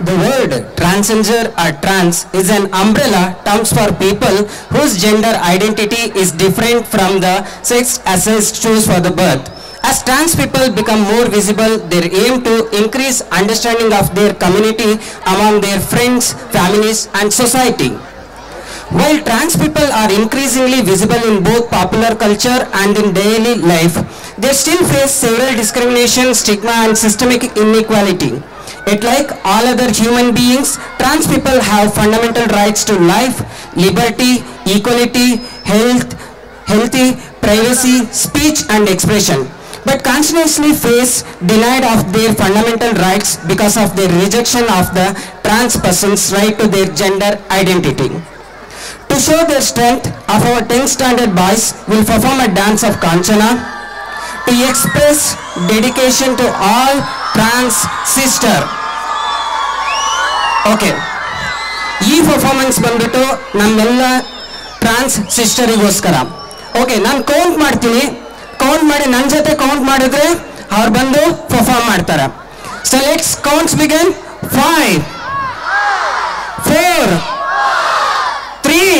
The word transgender or trans is an umbrella term for people whose gender identity is different from the sex assigned choose for the birth. As trans people become more visible, they aim to increase understanding of their community among their friends, families and society. While trans people are increasingly visible in both popular culture and in daily life, they still face several discrimination, stigma and systemic inequality. Yet like all other human beings, trans people have fundamental rights to life, liberty, equality, healthy, privacy, speech and expression, but continuously face denied of their fundamental rights because of their rejection of the trans person's right to their gender identity. To show their strength, of our 10th standard boys will perform a dance of Kanchana to express dedication to all trans sister. Okay. ಈ performance ಬಂದ್ಬಿಟ್ಟು ನಮ್ಮೆಲ್ಲ ಟ್ರಾನ್ಸ್ ಸಿಸ್ಟರಿಗೋಸ್ಕರ. Okay, ನಾನು count ಮಾಡ್ತೀನಿ, count ಮಾಡಿ ನನ್ನ ಜೊತೆ count ಮಾಡಿದ್ರೆ ಅವ್ರು ಬಂದು ಪರ್ಫಾರ್ಮ್ ಮಾಡ್ತಾರೆ. So let's counts begin. 5 4 3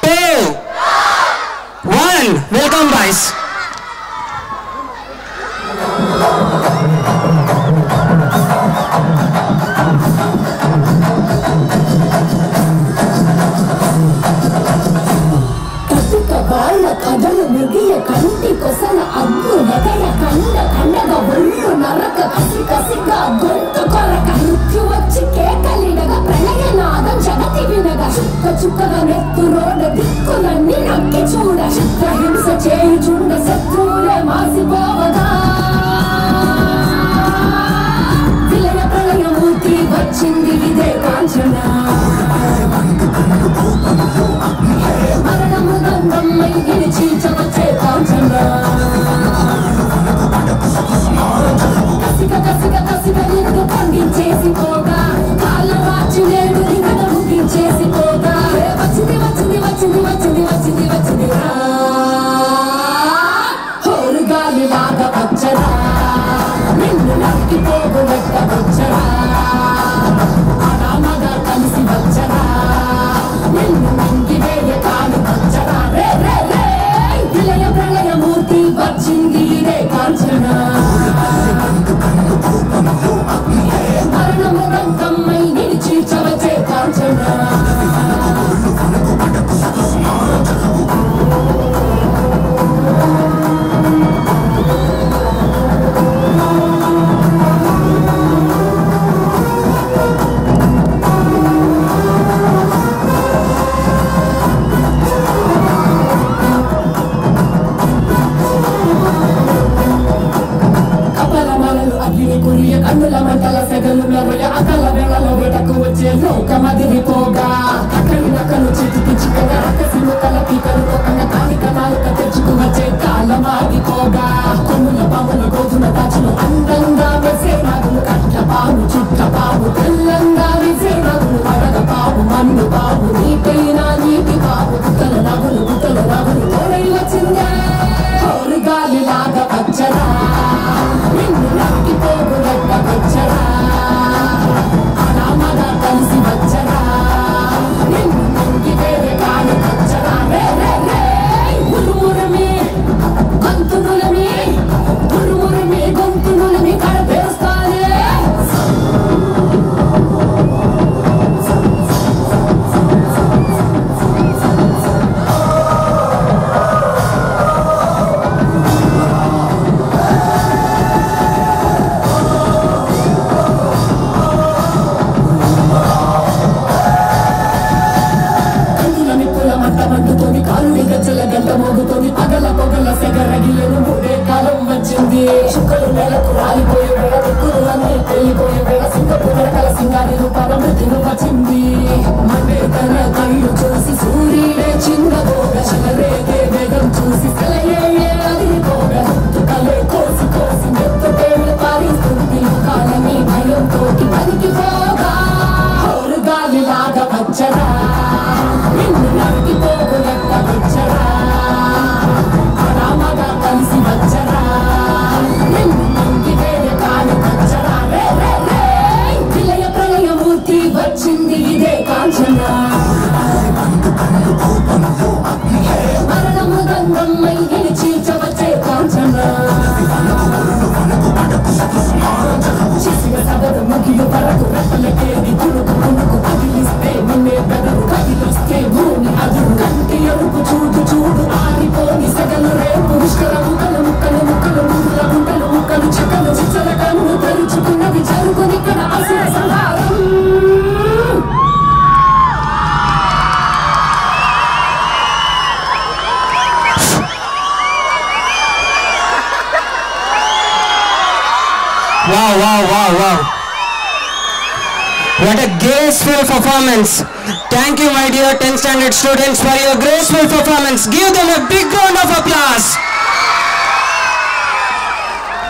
2 1. Welcome guys. కథలు మిగియ కంటి కొసల అగ్గు నెగయ కండ కండగ ఒళ్ళు నరక కసి కసిగా గొంతు కొరక నృత్యు వచ్చి కేకలిడగ ప్రళయనాదం జగతి వినగ చుక్క చుక్కగా నెత్తు రోడ దిక్కులన్నీ నక్కి చూడ చిత్రహింస చేయుచుండ శత్రువులే మాసిపోవగా విలయ ప్రళయమూర్తి వచ్చింది ఇదే కాంచన మరణమృదంగమ్మై గిరిచి చవచే కాంచన కసిక కసిక కసిక నిన్ను పండించేసిపోగా కాళ్ళ రాచి నేడు నిగడ ముగించేసిపోగా వచ్చింది వచ్చింది వచ్చింది వచ్చింది వచ్చింది వచ్చింది హోరు గాలి లాగా వచ్చరా నిన్ను నక్కిపోగు లెక్క వచ్చరా ఆడామగా కలిసి వచ్చరా నిన్ను మింగివేయ కాలు వచ్చరా రే రే రే విలయ ప్రళయమూర్తి వచ్చింది ఇదే కాంచన మరణమృదంగమ్మై నిలిచి చవచే కాంచన కన్నుల మంటల సెగలు మెరయ అకల వేళలో వేటకు వచ్చే లోకమదిరిపోగా అక్కడి నక్కలు చేతికి చిక్కగా రక్కసి ముక్కల పీకలు కొక్కగా కాలిక నాలుక తెచ్చుకు వచ్చే కాలం ఆగిపోగా కొమ్ముల పాముల గోధుమ దాచులు అందంగా మెసే నాగులు కట్ట పాము చుట్ట పాము తెల్లంగా మెసే నాగులు పడగ పాము మన్ను పాము నీటైనా నీటి పాము గుట్టల నగులు తోడై వచ్చిందే హోరు గాలి లాగా వచ్చరా నిన్ను నక్కిపోగు లెక్క వచ్చరా ఆడామగా కలిసి వచ్చరా నిన్ను మింగివేయ కాలు వచ్చరా రే రే రే ఉరుమురమి గొంతునులమి ఉరుమురమి గొంతునులమి కడపేస్తానే పగల పొగల సెగరగిలను మూడే కాలం వచ్చింది చుక్కలు నెలకు రాలిపోయే వేళ దిక్కులు అన్నీ తెలిపోయే వేళ సింగపు నడకల సింగారి రూపాల మృతిను వచ్చింది మండే తన కళ్ళు చూసి సూర్యుడే చిందబోగ శిలరేగే వేగం చూసి సెలయే అదిరిపోగ తుకలే కోసి కోసి మెత్తటేళ్ళు పారిస్తుంది కాలని భయంతో పలికిపోగా హోరు గాలి లాగా వచ్చరా నిన్ను నరికిపోగు లెక్క వచ్చరా ఆడామగా కలిసి వచ్చరా నిన్ను మింగివేయ కాలు వచ్చరా రే రే రే విలయ వచ్చింది ఇదే కాంచన మరణము గంగమ్మై చీల్చవచ్చే కాంచన చేసిన సగదు ముగిలు వరకు రెప్పలకేది కుడుకు కుడుకు కదిలిస్తే నిన్నే బెదరు కదిలిస్తే భూమి అదురు కంటి ఎరుపు చూడు చూడు ఆరిపోని సగలు రేపు ముష్కల ముక్కలు ముక్కలు ముక్కలు ముగ్గుల గుంటలు ముక్కలు చెక్కలు చిచ్చల కన్ను తెరుచుకున్నది జరుగునిక్కడ అసుర సంహారం Wow, wow, wow, wow. What a graceful performance. Thank you, my dear 10th standard students, for your graceful performance. Give them a big round of applause.